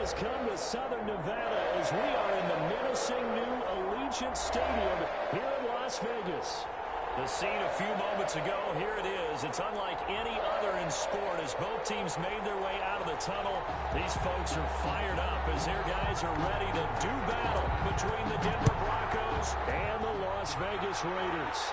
has come to Southern Nevada as we are in the menacing new Allegiant Stadium here in Las Vegas. The scene a few moments ago, here it is. It's unlike any other in sport as both teams made their way out of the tunnel. These folks are fired up as their guys are ready to do battle between the Denver Broncos and the Las Vegas Raiders.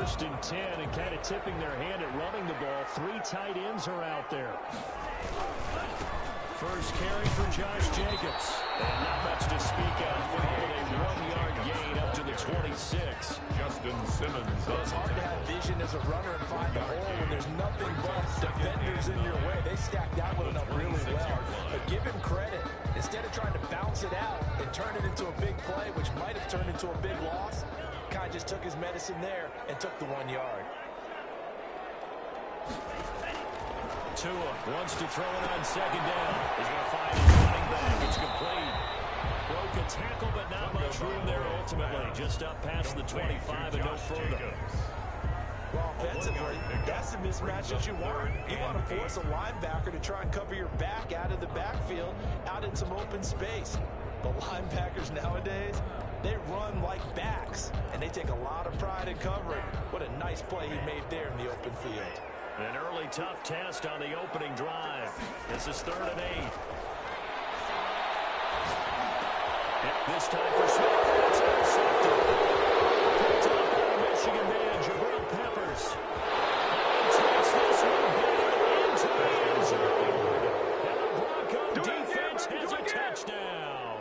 First and 10, and kind of tipping their hand at running the ball. 3 tight ends are out there. First carry for Josh Jacobs. And not much to speak of with a 1-yard gain up to the 26. Justin Simmons. Well, it's hard to have vision as a runner and find a hole when there's nothing but defenders in your way. They stacked that one up really well. But give him credit. Instead of trying to bounce it out and turn it into a big play, which might have turned into a big loss, Kai just took his medicine there and took the 1 yard. Tua wants to throw it on second down. He's going to find his running back. It's complete. Broke a tackle, but not much room there ultimately. Just up past the 25 and no further. Well, offensively, that's the mismatch that you want. You want to force a linebacker to try and cover your back out of the backfield, out in some open space. But linebackers nowadays, they run like backs, and they take a lot of pride in covering. What a nice play he made there in the open field. An early tough test on the opening drive. This is 3rd and 8. This time for Smith. It's intercepted. Picked up by Michigan man, Jabril Peppers. And takes this one back into the end zone. And the Bronco defense has a touchdown.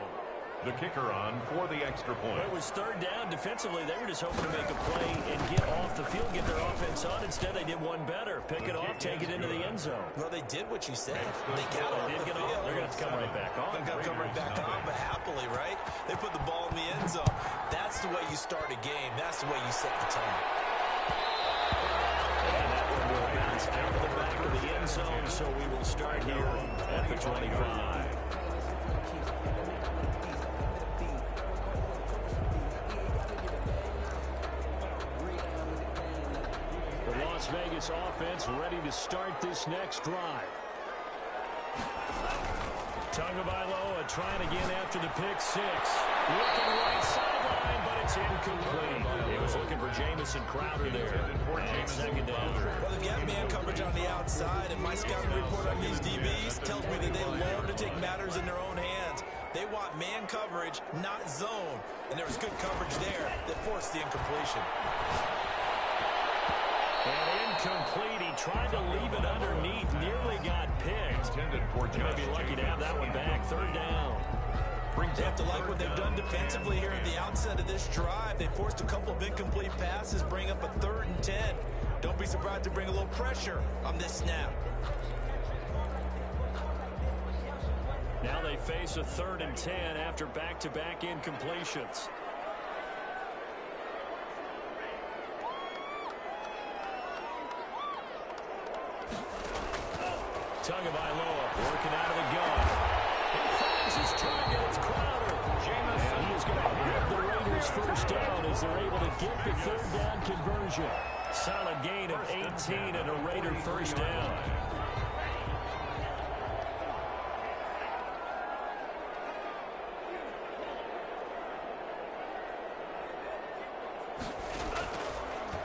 The kicker on for the extra point. It was 3rd down. Defensively, they were just hoping to make a play and get off the field, get their offense on. Instead, they did one better. Pick it off, take it into the end zone. Well, they did what you said. They got off the field. They're going to have to come right back on. They're going to come right back on, but happily, right? They put the ball in the end zone. That's the way you start a game. That's the way you set the tone. And that one will bounce out of the back of the end zone, so we will start here at the 25. The Las Vegas offense ready to start this next drive. Tagovailoa trying again after the pick 6. Looking right sideline, but it's incomplete. He was looking for Jamison Crowder there. And it's 2nd down. Well, they've got man coverage on the outside, and my scouting report on these DBs tells me that they love to take matters in their own hands. They want man coverage, not zone. And there was good coverage there that forced the incompletion. And incomplete. He tried to leave it underneath. Nearly got picked. He may be lucky to have that one back. 3rd down. They have to like what they've done defensively here at the outset of this drive. They forced a couple of incomplete passes, bring up a 3rd and 10. Don't be surprised to bring a little pressure on this snap. Now they face a 3rd and 10 after back-to-back incompletions. Tagovailoa working out of the gun. He finds his target. It's Crowder. And he is going to have the Raiders 1st down as they're able to get the 3rd down conversion. Solid gain of 18 and a Raider 1st down.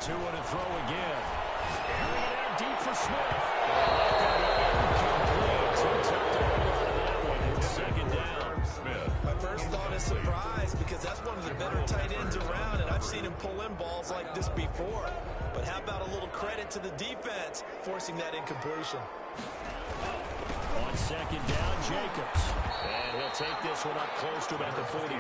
Tua to throw again. Carrying it out deep for Smith. My first thought is surprise because that's one of the better tight ends around, and I've seen him pull in balls like this before. But how about a little credit to the defense forcing that incompletion? On 2nd down, Jacobs. And he'll take this one up close to about the 45.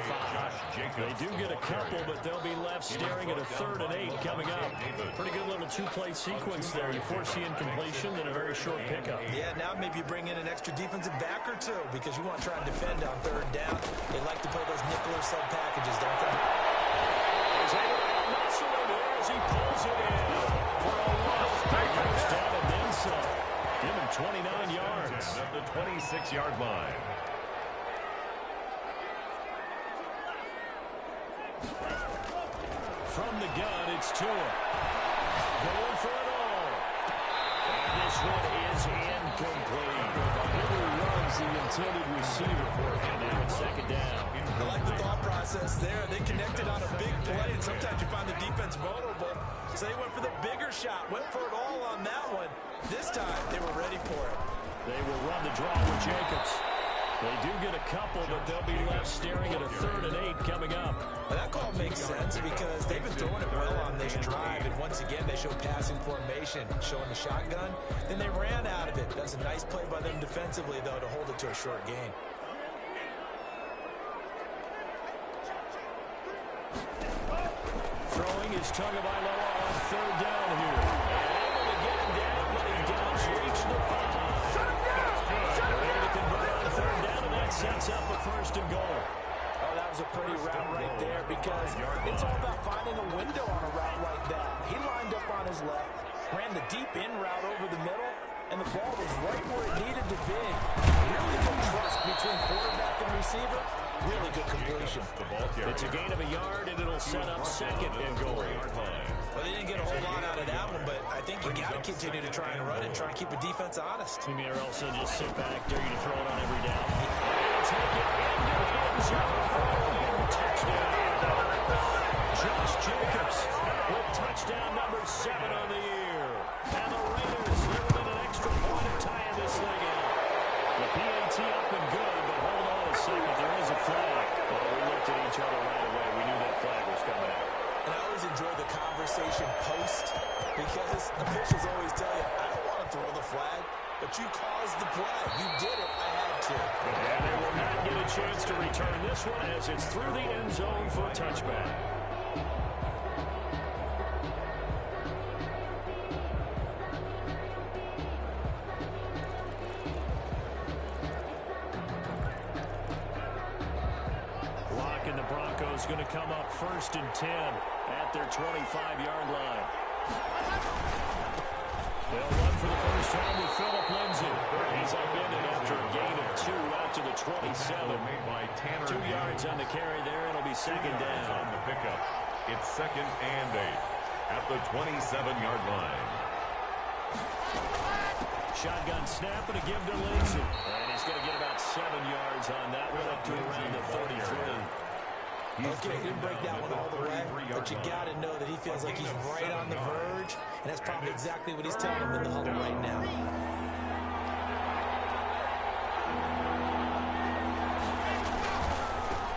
They do get a couple, but they'll be left staring at a 3rd and 8 coming up. Pretty good little 2-play sequence there. You force the incompletion, then a very short pickup. Yeah, now maybe you bring in an extra defensive back or 2 because you want to try and defend on 3rd down. They like to play those nickel or sub packages, don't they? He's able to muscle it as he pulls it in for a 1st down and then some. Give him 29 yards. At the 26-yard line. From the gun, it's Tua. Going for it all. And this one is incomplete. Really runs the intended receiver for him. Now it's second down. I like the thought process there. They connected on a big play, and sometimes you find the defense vulnerable. So they went for the bigger shot, went for it all on that one. This time, they were ready for it. They will run the draw with Jacobs. They do get a couple, but they'll be left staring at a 3rd and 8 coming up. Well, that call makes sense because they've been throwing it well on this drive, and once again, they show passing formation, showing the shotgun. Then they ran out of it. That's a nice play by them defensively, though, to hold it to a short gain. Throwing is Tagovailoa on 3rd down here. Able to get him down, but he does reach the 5. Ready to convert on 3rd down, and that sets up a 1st and goal. Oh, that was a pretty route right there because it's all about finding a window on a route like that. He lined up on his left, ran the deep in route over the middle, and the ball was right where it needed to be. Really good trust between quarterback and receiver. Really good completion. It's a gain of a yard, and it'll set up 2nd and goal. Well, they didn't get a whole lot out of that one, but I think you got to continue to try and run it, try and keep the defense honest. Maybe also just sit back, dare you to throw it on every down. And take it into the end zone for a touchdown. Josh Jacobs with touchdown number 7 on the year. And the Raiders, they're within an extra point of tying this thing out. The PAT up and good, but hold on a second, there is a flag. Well, we looked at each other right away. We knew that flag was coming out. And I always enjoy the conversation post because officials always tell you, I don't want to throw the flag, but you caused the play. You did it. I had to. And they will not get a chance to return this one as it's through the end zone for a touchback. Is going to come up 1st and 10 at their 25-yard line. They'll run for the first time with Phillip Lindsay. He's upended after a gain of 2 out to the 27. 2 yards on the carry there. It'll be 2nd down. On the pickup, it's 2nd and 8 at the 27-yard line. Shotgun snap and a give to Lindsay. And he's going to get about 7 yards on that one up to around the 33. Okay, he didn't break that one all the way, but you got to know that he feels like he's right on the verge, and that's probably exactly what he's telling him in the huddle right now.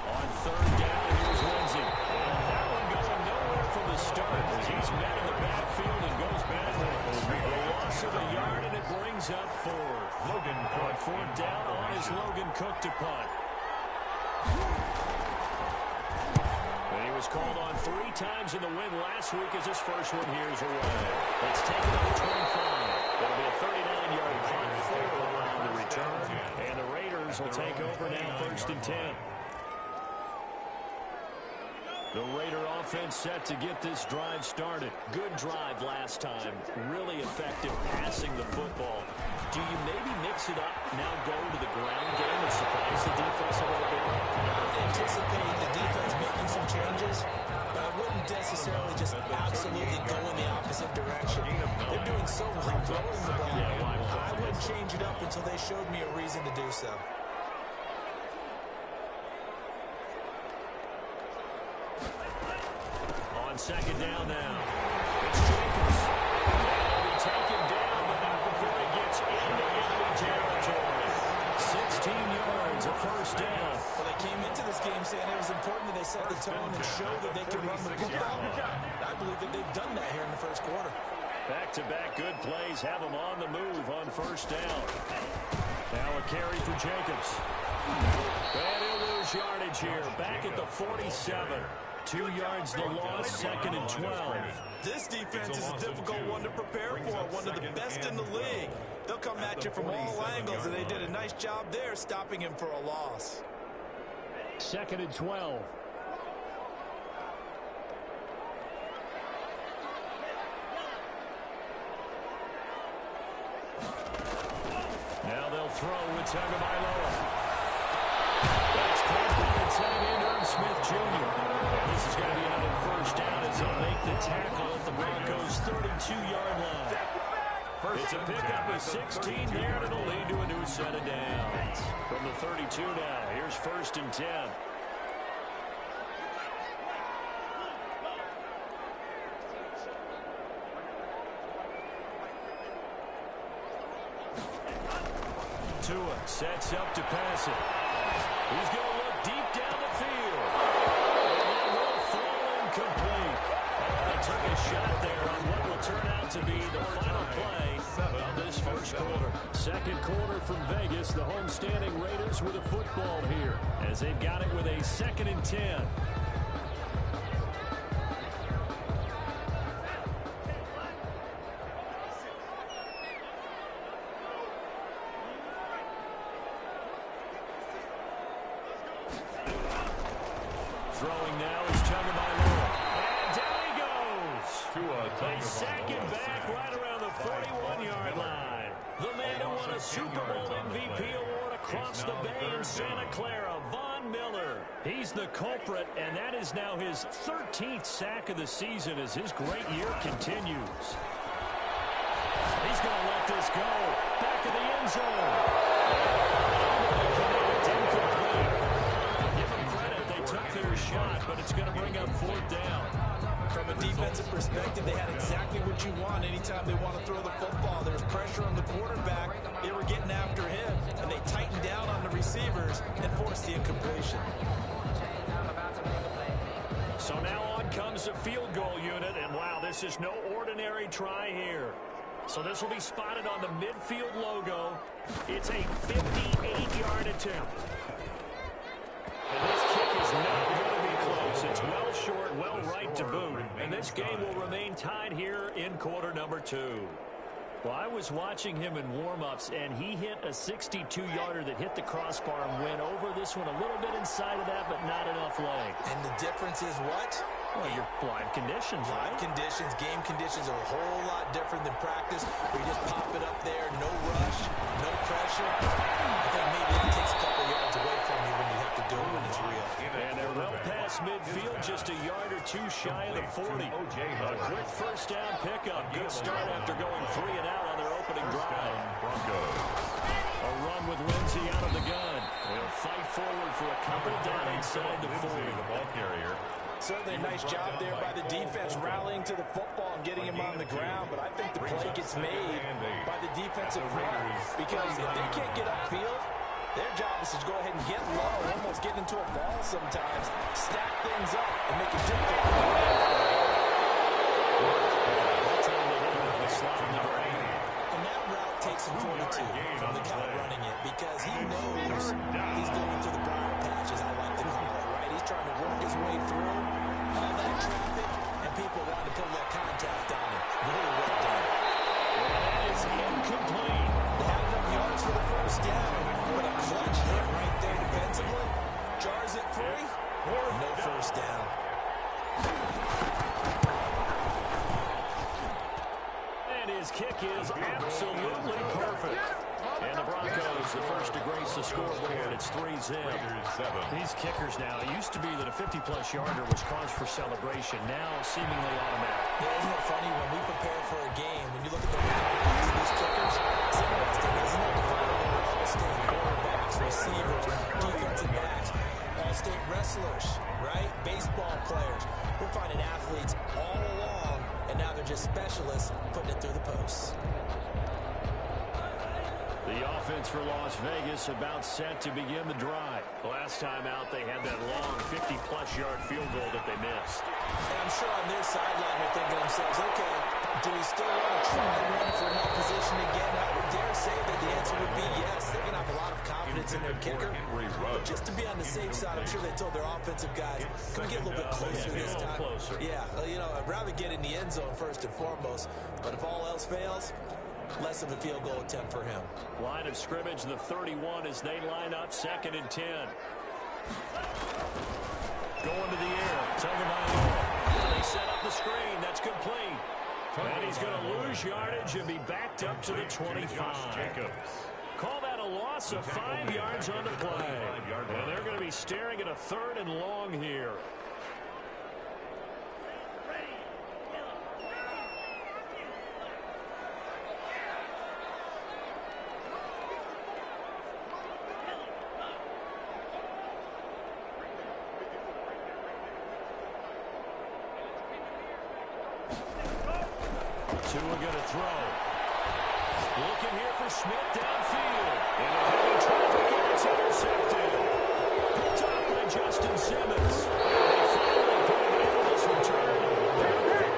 On 3rd down, here's Lindsay. And that one going nowhere from the start as he's met in the backfield and goes backwards. A loss of a yard, and it brings up 4th. Logan on 4th down on his Logan Cook to punt. Was called on 3 times in the win last week as his first one here is away. It's taken up at 25. It'll be a 39-yard punt, 4 on the return. And the Raiders will take over now 1st and 10. The Raider offense set to get this drive started. Good drive last time. Really effective passing the football. Do you maybe mix it up, now go to the ground game and surprise the defense a little bit? I would anticipate the defense making some changes, but I wouldn't necessarily just absolutely go in the opposite direction. They're doing so well throwing the ball. I wouldn't change it up until they showed me a reason to do so. On 2nd down now. It's Jacobs. He'll be taken down, but not before he gets into enemy territory. 16 yards, a 1st down. Well, they came into this game saying it was important that they set the tone and show that they can run the football. I believe that they've done that here in the 1st quarter. Back-to-back good plays have them on the move on 1st down. Now a carry for Jacobs. And he'll lose yardage here. Back at the 47. 2 yards the loss, 2nd and 12. This defense is a difficult one to prepare for, one of the best in the league. They'll come at you from all angles, and they did a nice job there stopping him for a loss. 2nd and 12. throw with Tagovailoa. That's caught by the tight end, Msfl Jr. And this is going to be another first down as they'll make the tackle at the Broncos' 32-yard line. It's a pickup of 16 there, and it'll lead to a new set of downs. From the 32 now, here's 1st and 10. Tua sets up to pass it. He's going to look deep down the field. And that will fall incomplete. They took a shot there on what will turn out to be the final play of this first quarter. Second quarter from Vegas. The home-standing Raiders with a football here as they've got it with a 2nd and 10. Throwing now is Tagovailoa. And down he goes. They sack him back right around the 41-yard line. The man who won a Super Bowl MVP award across the bay in Santa Clara, Von Miller. He's the culprit, and that is now his 13th sack of the season as his great year continues. He's going to let this go. Back of the end zone. Shot, but it's going to bring up 4th down. From a defensive perspective, they had exactly what you want anytime they want to throw the football. There was pressure on the quarterback. They were getting after him, and they tightened down on the receivers and forced the incompletion. So now on comes the field goal unit, and wow, this is no ordinary try here. So this will be spotted on the midfield logo. It's a 58-yard attempt. And this kick is not going to be close. It's well short, well right to boot. And this game will remain tied here in quarter number 2. Well, I was watching him in warm-ups, and he hit a 62-yarder that hit the crossbar and went over this one a little bit inside of that, but not enough leg. And the difference is what? Well, your live conditions, right? Live conditions, game conditions are a whole lot different than practice. Where you just pop it up there, no rush, no pressure. I think maybe it takes a couple yards away from you when you have to do it when it's real. And they're well past midfield, just a yard or two shy of the 40. A quick first down pickup. Good start after going 3 and out on their opening drive. A run with Lindsey out of the gun. They'll fight forward for a couple down inside the 40. The ball carrier. Certainly a nice job there by the defense rallying to the football and getting him on the ground, but I think the play gets made by the defensive front because if they can't get upfield, their job is to go ahead and get low, almost get into a ball sometimes, stack things up, and make it difficult. And that route takes a 42 from the guy running it because he knows he's going through the briar patch, as I like to call it, right? He's trying to work his way through all that traffic, and people want to put that contact on him. Really well done. That is incomplete. They had enough yards for the first down, but a clutch hit right there defensively. Jars it free. No first down. And his kick is absolutely perfect. And the Broncos, the first to grace the scoreboard. It's 3-0. These kickers now, it used to be that a 50-plus yarder was cause for celebration. Now, seemingly automatic. Yeah, isn't it funny when we prepare for a game, when you look at the record of these kickers, it's interesting, isn't it? The final number of all-state quarterbacks, receivers, defensive backs, all-state wrestlers, right? Baseball players. We're finding athletes all along, and now they're just specialists putting it through the posts. The offense for Las Vegas about set to begin the drive. Last time out, they had that long 50-plus yard field goal that they missed. And I'm sure on their sideline they're thinking to themselves, okay, do we still want to try one for that position again? I would dare say that the answer would be yes. They're going to have a lot of confidence in their kicker. But just to be on the safe side, I'm sure they told their offensive guys, can we get a little bit closer this time? Yeah, you know, I'd rather get in the end zone first and foremost. But if all else fails, less of a field goal attempt for him. Line of scrimmage, the 31 as they line up 2nd and 10. Going to the air. Tagovailoa. They set up the screen. That's complete. And he's going to lose yardage and be backed up to the 25. Call that a loss. loss of 5 yards on the play. And they're going to be staring at a 3rd and long here. Tua going to throw. Looking here for Smith downfield. In a heavy traffic, and it's intercepted. Picked up by Justin Simmons. They finally put him in this return.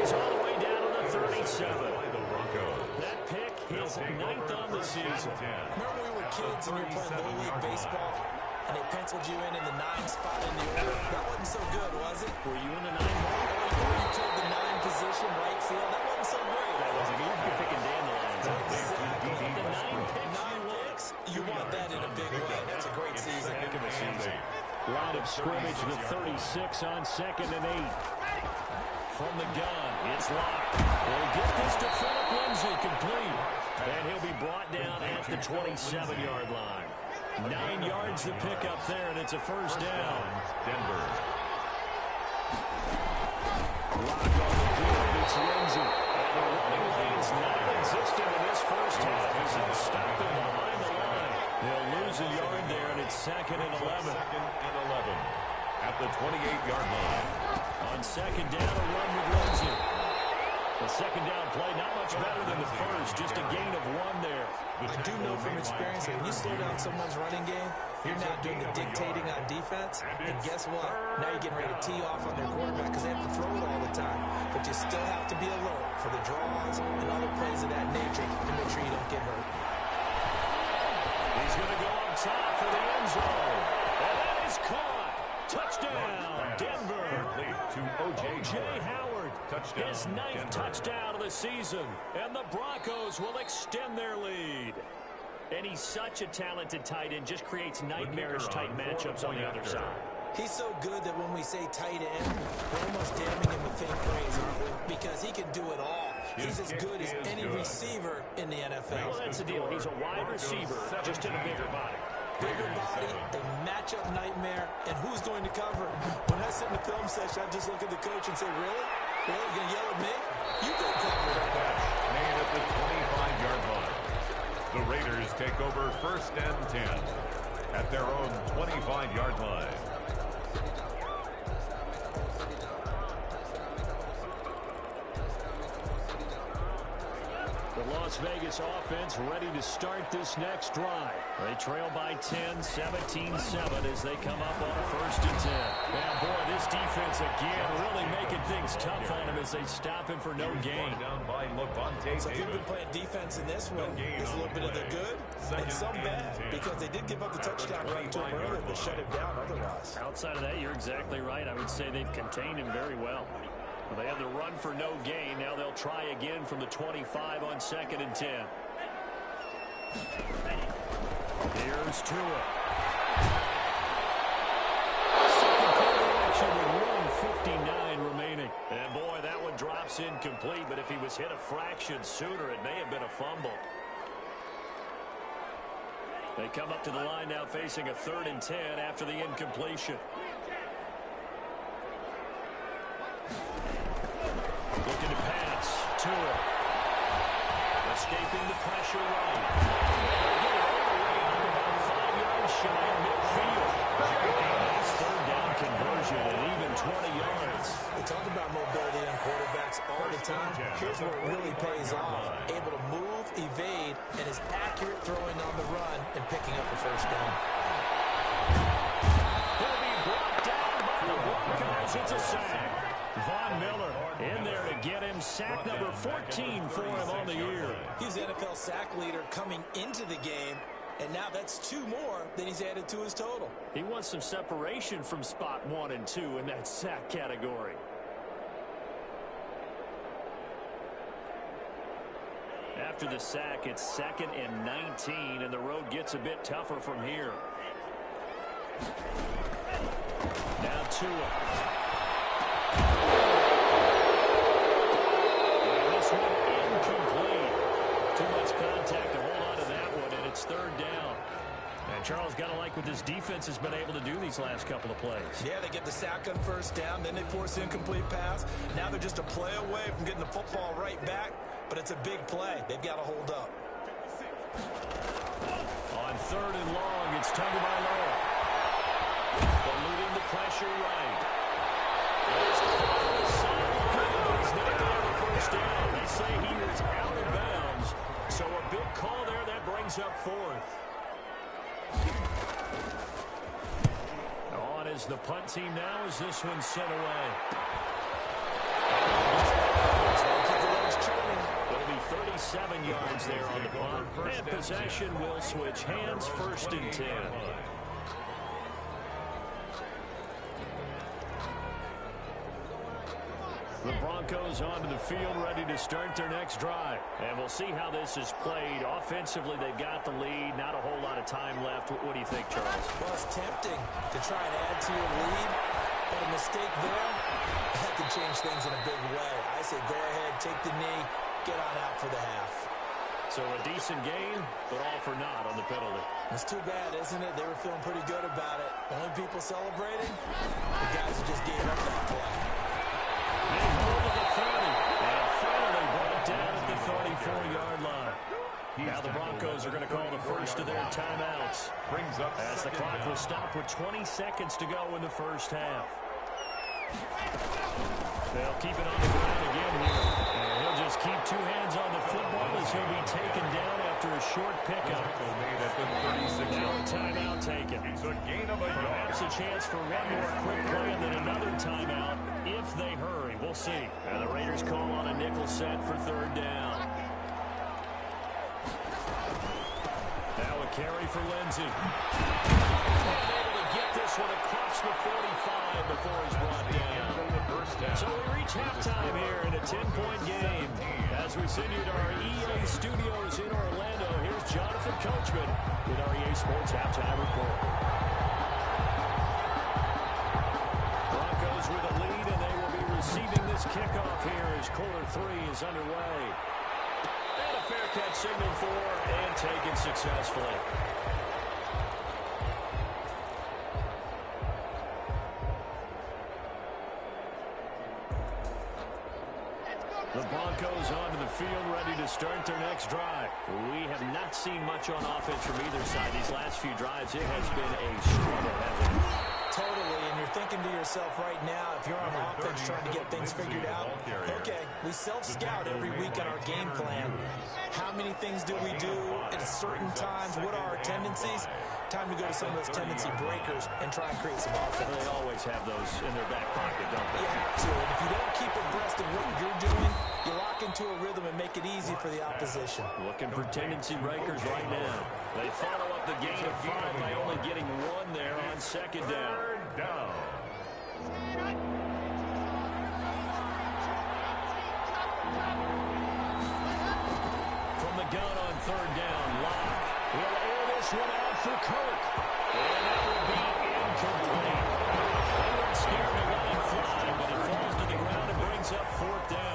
He's all the way down to the 37. That pick is 9th on the season. Remember when we were kids and you were playing Little League Baseball and they penciled you in the 9 spot in the order? That wasn't so good, was it? Were you in the 9 hole? Or you took the 9 position, right field? That wasn't so great. That wasn't good. You're picking dandelions. Exactly. The 9 picks. 9 picks. You want that in a big way. That's a great season. Heck of a season. Line of scrimmage with 36 on 2nd and 8. From the gun, it's locked. They'll get this to Philip Lindsay complete. And he'll be brought down at the 27-yard line. 9 yards to pick up there, and it's a 1st down. Denver. Lock on the field, it's Lindsay. And the running lane's non-existent in this first half as it's stopped him behind the line. They'll lose a yard there, and it's 2nd and 11. 2nd and 11 at the 28-yard line. On 2nd down, a run with Lindsay. The 2nd down play, not much better than the first, just a gain of 1 there. I do know from experience that when you slow down someone's running game, you're not doing the dictating on defense. And guess what? Now you're getting ready to tee off on their quarterback because they have to throw it all the time. But you still have to be alert for the draws and other plays of that nature to make sure you don't get hurt. He's going to go up top for the end zone. And that is caught. Touchdown, Denver. To O.J. Howard. Touchdown, His 9th Denver. touchdown of the season. And the Broncos will extend their lead. And he's such a talented tight end, just creates nightmarish-type matchups on the other side. He's so good that when we say tight end, we're almost damning him with faint praise, aren't we? Because he can do it all. He's as good as any receiver in the NFL. Well, that's the deal. He's a wide receiver, just in a bigger body. Bigger body, a matchup nightmare, and who's going to cover him? When I sit in the film session, I just look at the coach and say, really? Really? You're going to yell at me? You go cover it. Made at the 25-yard line. The Raiders take over 1st and 10 at their own 25-yard line. The Las Vegas offense ready to start this next drive. They trail by 10, 17-7 as they come up on a 1st and 10. And boy, this defense again really making things tough on him as they him for no gain. So if you've been playing defense in this one, there's a little bit of the good and some bad because they did give up the touchdown run to him earlier but shut him down otherwise. Outside of that, you're exactly right. I would say they've contained him very well. They had the run for no gain. Now they'll try again from the 25 on 2nd and 10. Here's Tua. Second quarter action with 1:59 remaining. And boy, that one drops incomplete, but if he was hit a fraction sooner, it may have been a fumble. They come up to the line now facing a 3rd and 10 after the incompletion. Looking to pass. Tua. Escaping the pressure right. They'll get it all the way out about 5 yards shy of midfield. Nice 3rd down conversion at even 20 yards. We talk about mobility on quarterbacks all the time. Here's where it really pays off. Able to move, evade, and is accurate throwing on the run and picking up the 1st down. He'll be brought down by the Broncos. It's a sack. Von Miller in there to get him. Sack number 14 for him on the year. He's the NFL sack leader coming into the game, and now that's 2 more than he's added to his total. He wants some separation from spot 1 and 2 in that sack category. After the sack, it's 2nd and 19, and the road gets a bit tougher from here. Now Tua. And this one incomplete. Too much contact to hold on to that one, and it's 3rd down. Charles, got to like what this defense has been able to do these last couple of plays. Yeah, they get the sack on first down, then they force an incomplete pass. Now they're just a play away from getting the football right back, but it's a big play. They've got to hold up. On 3rd and long, it's Tagovailoa. Eluding the pressure right. He's not there the first down. They say he is out of bounds. So a big call there. That brings up 4th. On is the punt team now as this one's sent away. It'll be 37 yards there on the punt. And possession will switch hands, 1st and 10. The Broncos onto the field, ready to start their next drive. And we'll see how this is played. Offensively, they've got the lead. Not a whole lot of time left. What do you think, Charles? Well, it's tempting to try and add to your lead, but a mistake there, that could change things in a big way. I say go ahead, take the knee, get on out for the half. So a decent gain, but all for naught on the penalty. It's too bad, isn't it? They were feeling pretty good about it. The only people celebrating, the guys who just gave up that play. They hold to the 30, and finally brought down at the 34-yard line. Now the Broncos are going to call the first of their timeouts as the clock will stop with 20 seconds to go in the first half. They'll keep it on the ground again here. And he'll just keep 2 hands on the football as he'll be taken down after a short pickup. Now a timeout taken. Perhaps a chance for one more quick play and then another timeout if they hurry. We'll see. And the Raiders call on a nickel set for 3rd down. Now a carry for Lindsey. Able to get this one across the 45 before he's brought down. So we reach halftime here in a 10-point game. As we send you to our EA studios in Orlando, here's Jonathan Coachman with our EA Sports Halftime Report. Broncos with a lead, and they will be receiving this kickoff here as quarter 3 is underway. And a fair catch signal for and taken successfully. The Broncos onto the field, ready to start their next drive. We have not seen much on offense from either side. These last few drives, it has been a struggle, hasn't it? Totally, and you're thinking to yourself right now, if you're on offense trying to get things figured out, okay, we self-scout every week on our game plan. How many things do we do at certain times? What are our tendencies? Time to go to some of those tendency breakers and try and create some offense. They always have those in their back pocket, don't they? You have to, and if you don't keep abreast of what you're doing, you lock into a rhythm and make it easy for the opposition. Looking for tendency breakers right now. They follow up the gain of 5 by only getting 1 there on 2nd down. From the gun on 3rd down, Locke will air this one out for Kirk. And that will be incomplete. They weren't scared to let him fly, but it falls to the ground and brings up 4th down.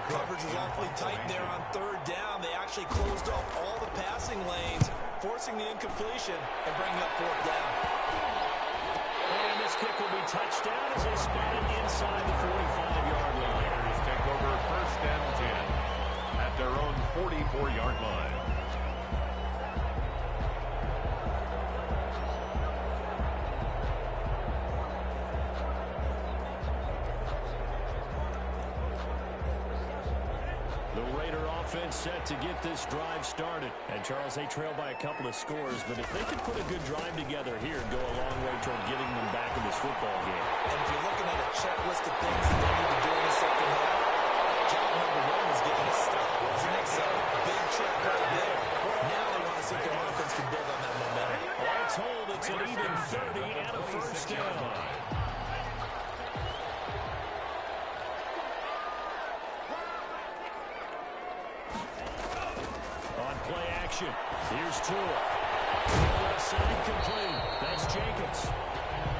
Coverage was awfully tight there on 3rd down. They actually closed off all the passing lanes, forcing the incompletion and bringing up 4th down. And this kick will be touched down as they spin it inside the 45-yard line. Raiders take over 1st and 10 at their own 44-yard line. Offense set to get this drive started. And Charles, they trail by a couple of scores, but if they could put a good drive together here, it'd go a long way toward getting them back in this football game. And if you're looking at a checklist of things that they need to do in the second half, job number 1 was getting a stop, wasn't it? So big check right there. Now they want to see if their offense can build on that momentum. All told, it's an even 30 and a 1st down. Here's Tua. Left side complete. That's Jacobs.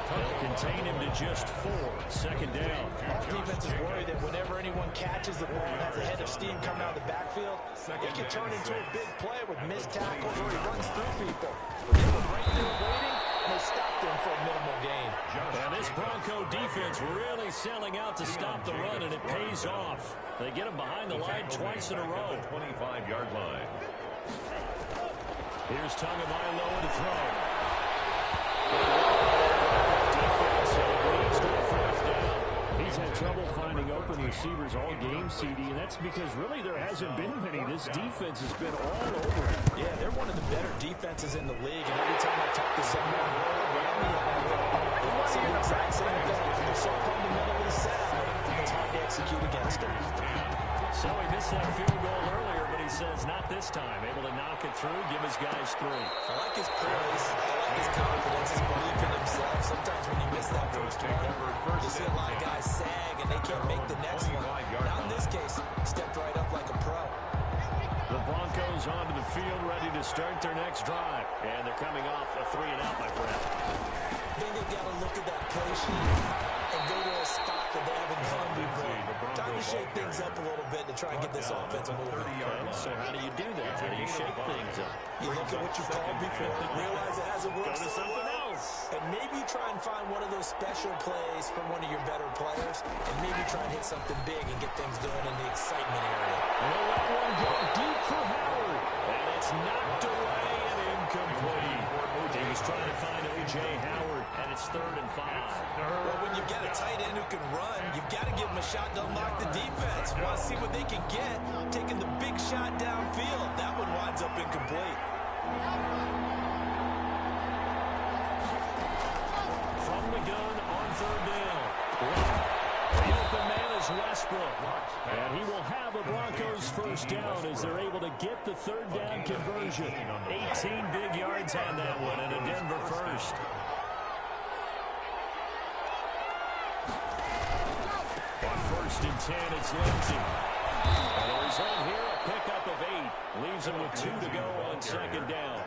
They'll contain him to just 4. 2nd down. All defense is worried that whenever anyone catches the ball and has a head of steam coming out of the backfield, it can turn into a big play with missed tackles or he runs through people. They would right there waiting, and they stopped him for a minimal gain. And this Bronco defense really selling out to stop the run, and it pays off. They get him behind the line twice in a row. 25-yard line. Here's Tagovailoa to throw. Defense leads to a fourth down. He's had trouble finding open receivers all game, CD, and that's because really there hasn't been many. This defense has been all over him. Yeah, they're one of the better defenses in the league, and every time I talk to someone around the NFL, they want to see the exact same thing. They're so fundamentally sound, it's hard to execute against them. So he missed that field goal earlier, but he says not this time. Able to knock it through, give his guys 3. I like his poise. I like his confidence, his belief in himself. Sometimes when you miss that first one, you see a lot of guys sag, and they can't make the next one. Not in this case. Stepped right up like a pro. The Broncos onto the field, ready to start their next drive. And they're coming off a 3-and-out, my friend. I think they've got to look at that play sheet and go to a spot that they haven't gone before. Time to shake things up a little bit to try and get this offense moving. Okay, so how do you do that? How do you shake things up? You look at what you've called before, realize it hasn't worked. Go to something else. And maybe try and find one of those special plays from one of your better players, and maybe try and hit something big and get things going in the excitement area. They'll let one go deep for Howard. And it's knocked away and incomplete. He was trying to find O.J. Howard, and it's 3rd and 5. Well, when you've got a tight end who can run, you've got to give him a shot to unlock the defense. Want to see what they can get, taking the big shot downfield. That one winds up incomplete. From the gun on 3rd down. The open man is Westbrook. And he will have a Broncos first down as they're able to get the 3rd down conversion. 18 big yards on that one, and a Denver first. On 1st and 10, it's Lindsey. And the result here, a pickup of 8. Leaves him with 2 to go on 2nd down.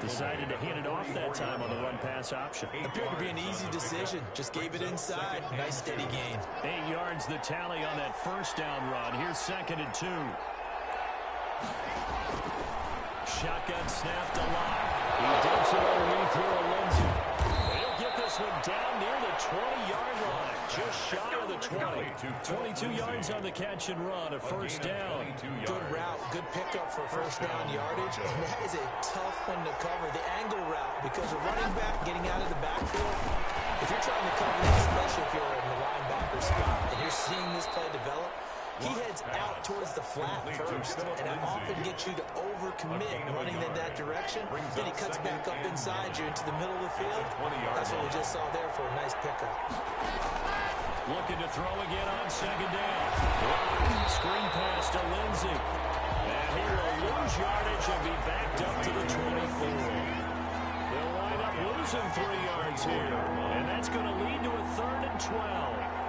Decided to hand it off that time on the run-pass option. Appeared to be an easy decision. Just gave it inside. Nice steady gain. 8 yards the tally on that first down run. Here's 2nd and 2. Shotgun snapped a lot. He dumps it underneath here to Lindsey. He'll get this one down near the 20-yard line. Just shy of the 20. 22 yards on the catch and run. A first down. Good route. Good pickup for first down yardage. And that is a tough one to cover. The angle route, because a running back getting out of the backfield, if you're trying to cover that, especially if you're in the linebacker spot, and you're seeing this play develop, he heads out towards the flat first, and it often gets you to overcommit running in that direction. Then he cuts back up inside you into the middle of the field. That's what we just saw there for a nice pickup. Looking to throw again on 2nd down. Screen pass to Lindsey. And he will lose yardage and be backed up to the 24. They'll wind up losing 3 yards here. And that's going to lead to a 3rd and 12.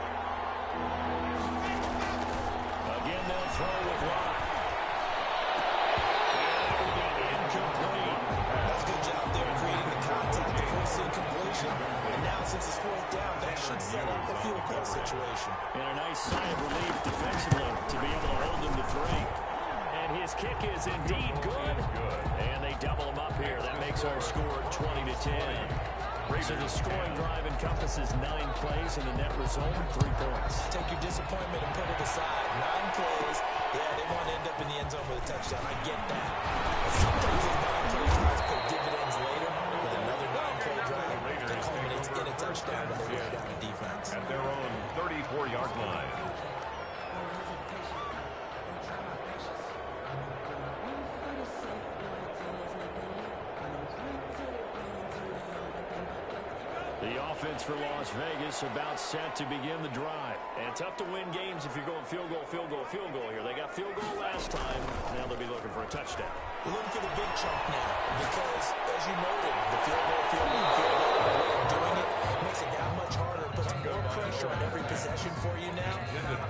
Again, they'll throw with Locke. And it will be incomplete. That's a good job there creating the contact to force the incompletion. And now, since it's 4th down, that should set up a field goal situation. And a nice sigh of relief defensively to be able to hold him to 3. And his kick is indeed good. And they double him up here. That makes our score 20-10. So the scoring drive encompasses 9 plays, and the net result, 3 points. Take your disappointment and put it aside. 9 plays. Yeah, they want to end up in the end zone with a touchdown. I get that. But sometimes those 9-play drives pay dividends later with another 9-play drive that culminates in a touchdown when they wear down the defense. At their own 34-yard line. The offense for Las Vegas about set to begin the drive. And tough to win games if you're going field goal, field goal, field goal here. They got field goal last time. Now they'll be looking for a touchdown. We're looking for the big chunk now because, as you noted, the field goal, field goal, field goal, the way they're doing it makes it that much harder. It puts more pressure on every possession for you now.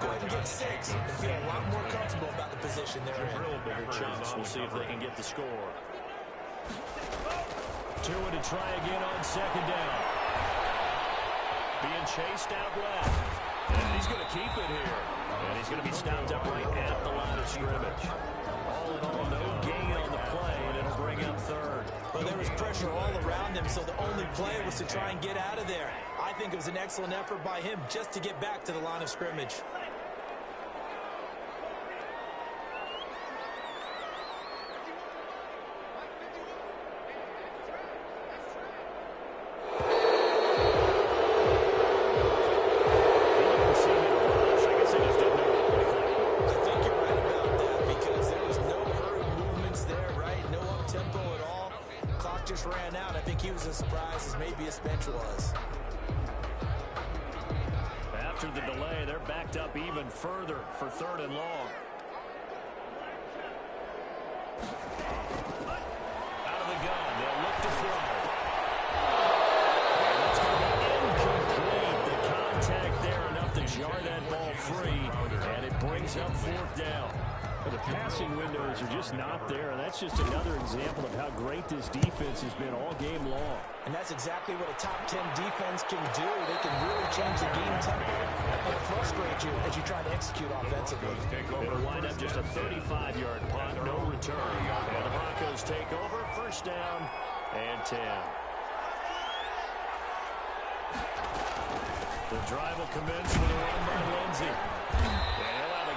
Go ahead and get 6 and feel a lot more comfortable about the position they're in. Bigger chunks. We'll see if they can get the score. Tua to try again on 2nd down. Being chased out left. And he's going to keep it here. And he's going to be stopped up right at the line of scrimmage. All in all, no gain on the play, and it'll bring bring up third. Well, there was pressure all around him, so the only play was to try and get out of there. I think it was an excellent effort by him just to get back to the line of scrimmage. Just ran out. I think he was as surprised as maybe his bench was. After the delay, they're backed up even further for third and long. Out of the gun, they'll look to throw. And it's going to be incomplete. The contact there enough to jar that ball free, and it brings up fourth down. The passing windows are just not there. That's just another example of how great this defense has been all game long. And that's exactly what a top 10 defense can do. They can really change the game tempo and frustrate you as you try to execute offensively. It'll wind up just a 35-yard punt, no return. And the Broncos take over, first down and 10. The drive will commence with a run by Lindsey.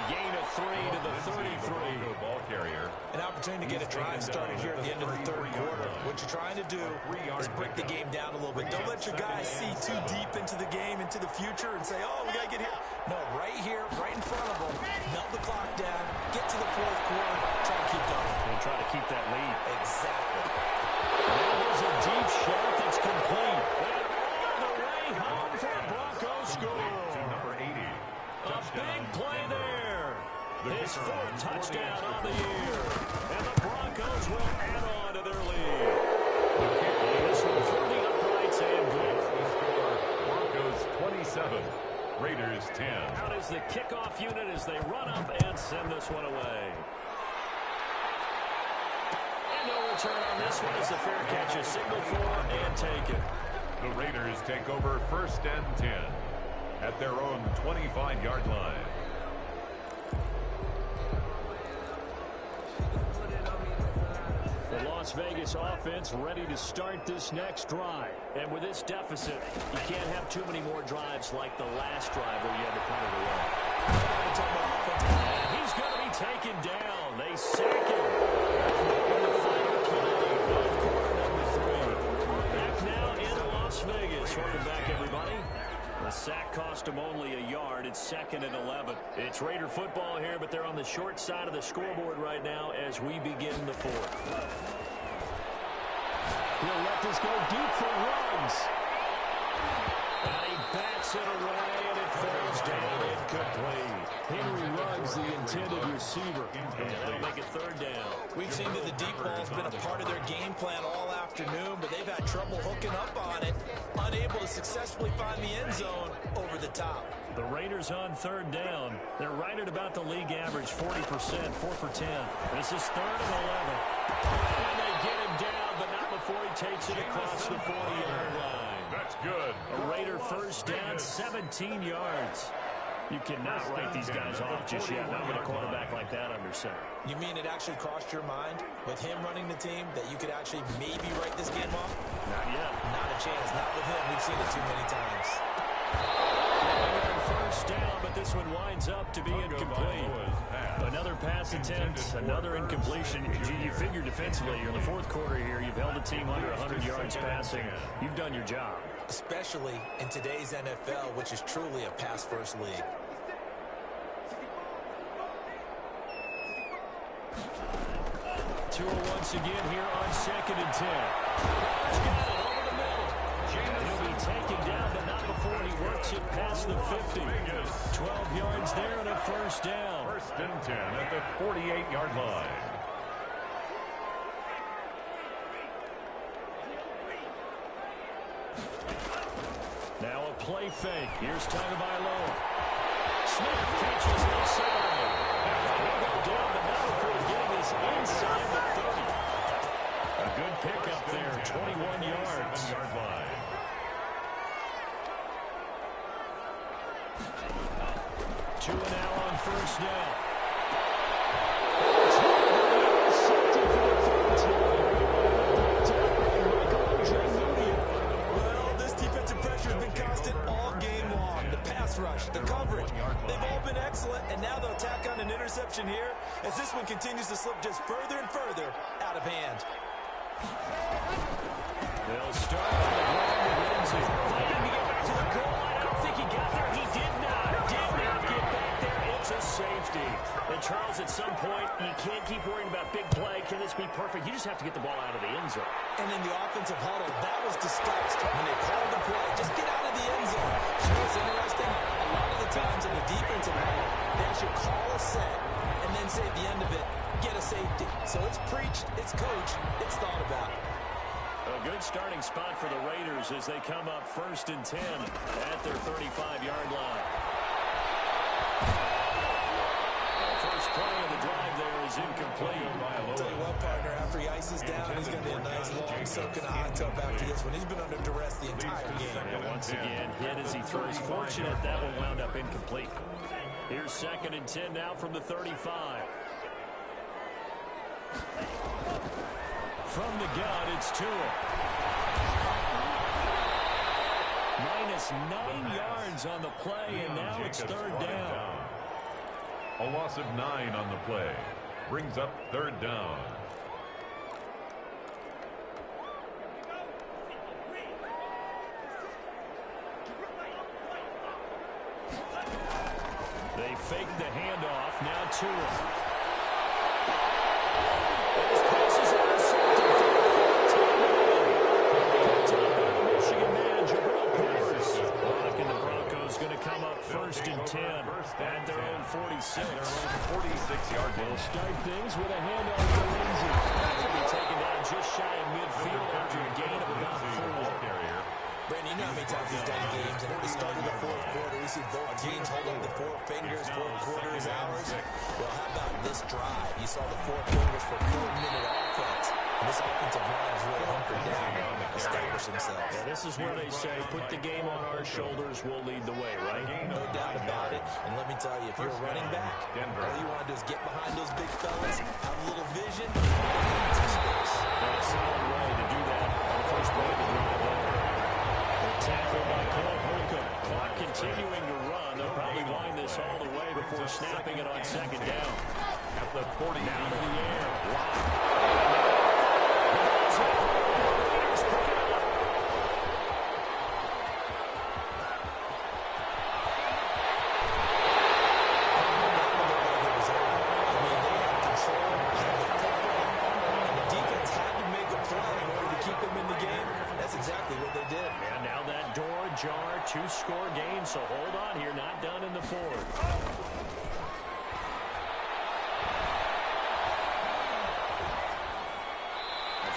Gain of 3 to the 33. Ball carrier. An opportunity to get a drive started here at the end of the third quarter. What you're trying to do is break the game down a little bit. Don't let your guys see too deep into the game, into the future, and say, oh, we got to get here. No, right here, right in front of them. Melt the clock down, get to the fourth quarter, try to keep going. And try to keep that lead. Exactly. There's a deep shot that's complete. And all the way home for a Broncos score. To number 80. A big play there. His fourth touchdown on the year. And the Broncos will add on to their lead. This one for the uprights and good. Broncos 27. Raiders 10. Out is the kickoff unit as they run up and send this one away. And no return on this one as the fair catch is signaled for and taken. The Raiders take over first and 10 at their own 25-yard line. The Las Vegas offense ready to start this next drive. And with this deficit, you can't have too many more drives like the last drive where you had to punt it away. And he's going to be taken down. They sack him. And the final play of quarter number 3. Back now in Las Vegas. Welcome back, everybody. The sack cost him only a yard. It's 2nd and 11. It's Raider football here, but they're on the short side of the scoreboard right now as we begin the fourth. He'll let this go deep for Ruggs. And he bats it away, and it falls down incomplete. Henry Ruggs, the intended receiver. And that'll make it third down. We've seen that the deep ball's been a part of their game plan all afternoon, but they've had trouble hooking up on it, unable to successfully find the end zone over the top. The Raiders on third down. They're right at about the league average, 40%, 4 for 10. This is 3rd and 11. And they get him down, but not before he takes it across the 40-yard line. That's good. A Raider first down, 17 yards. You cannot write these guys off just yet, not with a quarterback like that under center. You mean it actually crossed your mind with him running the team that you could actually maybe write this game off? Not yet. Not a chance. Not with him. We've seen it too many times. First down, but this one winds up to be incomplete. Another pass attempt, another incompletion. You figure defensively, you're in the fourth quarter here. You've held the team under 100 yards passing. You've done your job. Especially in today's NFL, which is truly a pass-first league. Tua once again here on 2nd and 10. He's got it over the middle. He'll be taken down, but not before he works it past the 50. 12 yards there and a first down. First and 10 at the 48-yard line. Now a play fake. Here's Tagovailoa. Smith catches inside. He'll go down, but not before getting this inside the 30. A good pickup there, 21 yards. 7-yard line. Tua now on first down. pass rush, the coverage. They've all been excellent, and now they'll tack on an interception here as this one continues to slip just further and further out of hand. They'll start on the ground with Lindsay. Fighting to get back to the goal line. I don't think he got there. He did not get back there. It's a safety. And Charles, at some point, you can't keep worrying about big play. Can this be perfect? You just have to get the ball out of the end zone. And in the offensive huddle, that was discussed when they called the play. Just get out of the end zone. You know what's interesting? A lot of the times in the defensive huddle, they should call a set and then say at the end of it, get a safety. So it's preached, it's coached, it's thought about. A good starting spot for the Raiders as they come up 1st and 10 at their 35-yard line. First play of the drive there is incomplete. I'll tell you what, partner, after he ices down, he's going to be a nice long soak in a hot tub after this one. He's been under duress the entire game. And once again, hit as he throws. Fortunate that one wound up incomplete. Here's 2nd and 10 now from the 35. From the gun, it's Tua. -9 yards on the play, and now it's 3rd down. A loss of 9 on the play. Brings up 3rd down. They fake the handoff. Now Tua. Come up 1st and 10 at their own 46. 46-yard line. They'll start things with a handoff to Lindsay. He'll be taken down just shy of midfield after a gain of about 4. Brandon, you know how many times we've done games, and at the start of the 4th quarter, we see both teams hold up the 4 fingers, 4th quarter is ours. Well, how about this drive? You saw the 4 fingers for 4-minute offense. And this offensive line is really hunkered down to establish themselves. Yeah, this is where they say, put the game on our shoulders, we'll lead the way, right? No doubt about it. And let me tell you, if you're a running back, all you want to do is get behind those big fellas, have a little vision, and some space. That's a solid way to do that on the first play of the drive there. The tackle by Cole Holcomb. Clock continuing to run. They'll probably wind this all the way before snapping it on 2nd down. At the 40. Down to the air. Lock. Two-score game, so hold on here. Not done in the 4th.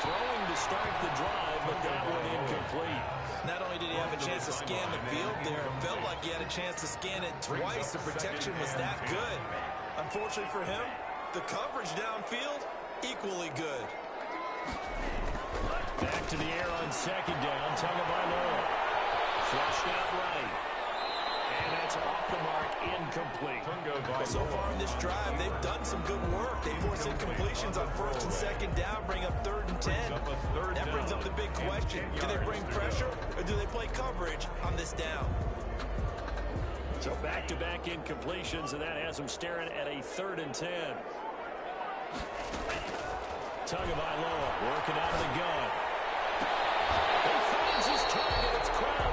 Throwing to start the drive, but that one incomplete. Not only did he have a chance to scan the field there, it felt like he had a chance to scan it twice. The protection was that good. Unfortunately for him, the coverage downfield, equally good. Back to the air on 2nd down. Tagovailoa. Flushed out right. And that's off the mark, incomplete. So far in this drive, they've done some good work. They forced incompletions on 1st and 2nd down, bring up 3rd and 10. That brings up the big question. Do they bring pressure, or do they play coverage on this down? So back-to-back incompletions, and that has them staring at a 3rd and 10. Tagovailoa working out of the gun. He finds his target. It's Crowder.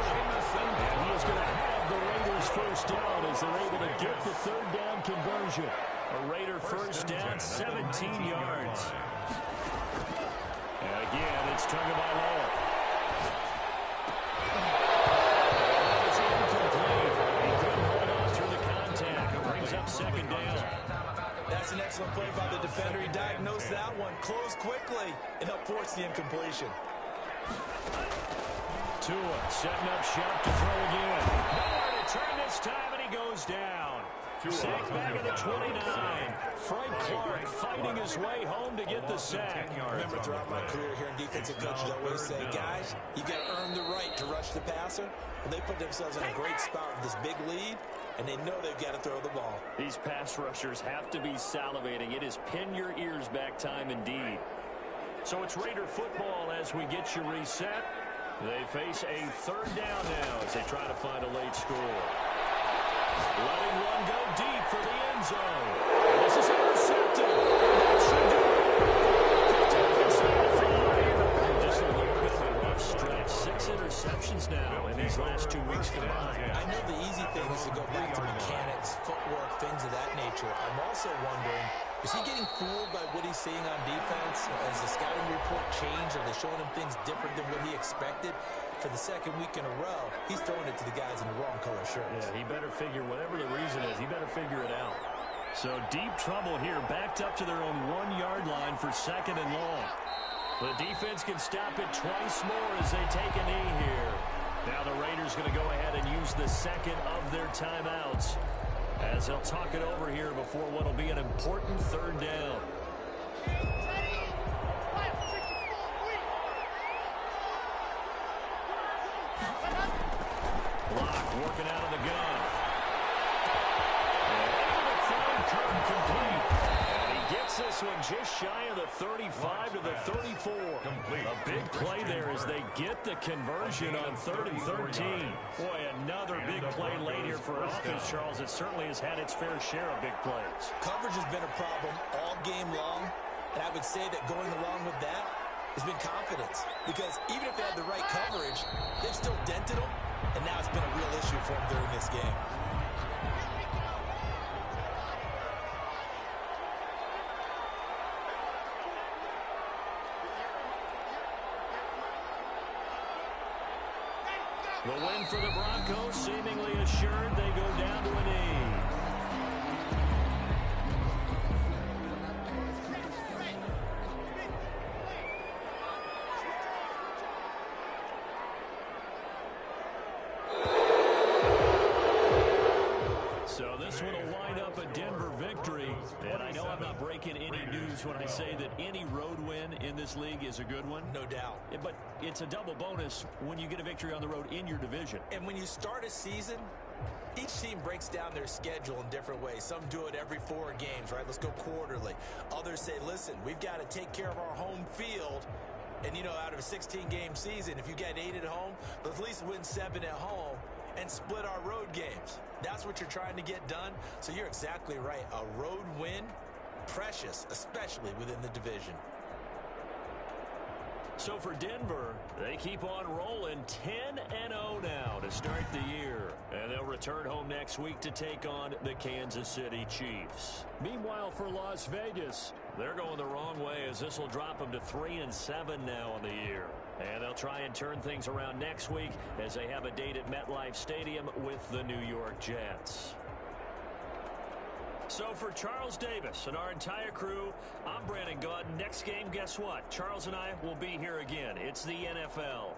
And he is going to have the Raiders 1st down as they're able to get the 3rd down conversion. A Raider 1st down, 17 yards. And again, it's Tagovailoa. It's incomplete. He couldn't hold on through the contact. It brings up 2nd down. That's an excellent play by the defender. He diagnosed that one, closed quickly, and helped force the incompletion. Tua setting up shop to throw again. Nowhere to turn this time, and he goes down. Sack back at the 29. Frank Clark fighting his way home to get the sack. Remember, throughout my career here in defensive coaches, I always say, guys, you got to earn the right to rush the passer. And they put themselves in a great spot with this big lead, and they know they've got to throw the ball. These pass rushers have to be salivating. It is pin your ears back time indeed. So it's Raider football as we get you reset. They face a 3rd down now as they try to find a late score. Letting one go deep for the end zone. And this is intercepted. That should do it. Inside the 5. Just a little bit of a rough stretch. 6 interceptions now in these last 2 weeks combined. I know the easy thing is to go back to mechanics, footwork, things of that nature. I'm also wondering, is he getting fooled by what he's seeing on defense? Has the scouting report changed? Are they showing him things different than what he expected? For the second week in a row, he's throwing it to the guys in the wrong color shirts. Yeah, he better figure, whatever the reason is, he better figure it out. So deep trouble here, backed up to their own 1-yard line for 2nd and long. The defense can stop it twice more as they take a knee here. Now the Raiders going to go ahead and use the second of their timeouts as they'll talk it over here before what will be an important 3rd down. Block working out of the gun. And able to find Kirk complete. And he gets this one just shy of the 35 to the 34. A big play there as they get the conversion on 3rd and 13. Boy, another big play late here for offense, Charles. It certainly has had its fair share of big plays. Coverage has been a problem all game long, and I would say that going along with that has been confidence. Because even if they had the right coverage, they've still dented them, and now it's been a real issue for them during this game. The win for the Broncos seemingly assured. They go down to a knee. So this one will wind up a Denver victory. And I know I'm not breaking any news when I say that any road win in this league is a good one. No doubt. But it's a double bonus when you get a victory on the road in your division. And when you start a season, each team breaks down their schedule in different ways. Some do it every 4 games, right? Let's go quarterly. Others say, listen, we've got to take care of our home field. And, you know, out of a 16-game season, if you get 8 at home, let's at least win 7 at home and split our road games. That's what you're trying to get done. So you're exactly right. A road win, precious, especially within the division. So for Denver, they keep on rolling 10-0 now to start the year. And they'll return home next week to take on the Kansas City Chiefs. Meanwhile, for Las Vegas, they're going the wrong way as this will drop them to 3-7 now on the year. And they'll try and turn things around next week as they have a date at MetLife Stadium with the New York Jets. So for Charles Davis and our entire crew, I'm Brandon Gaudin. Next game, guess what? Charles and I will be here again. It's the NFL.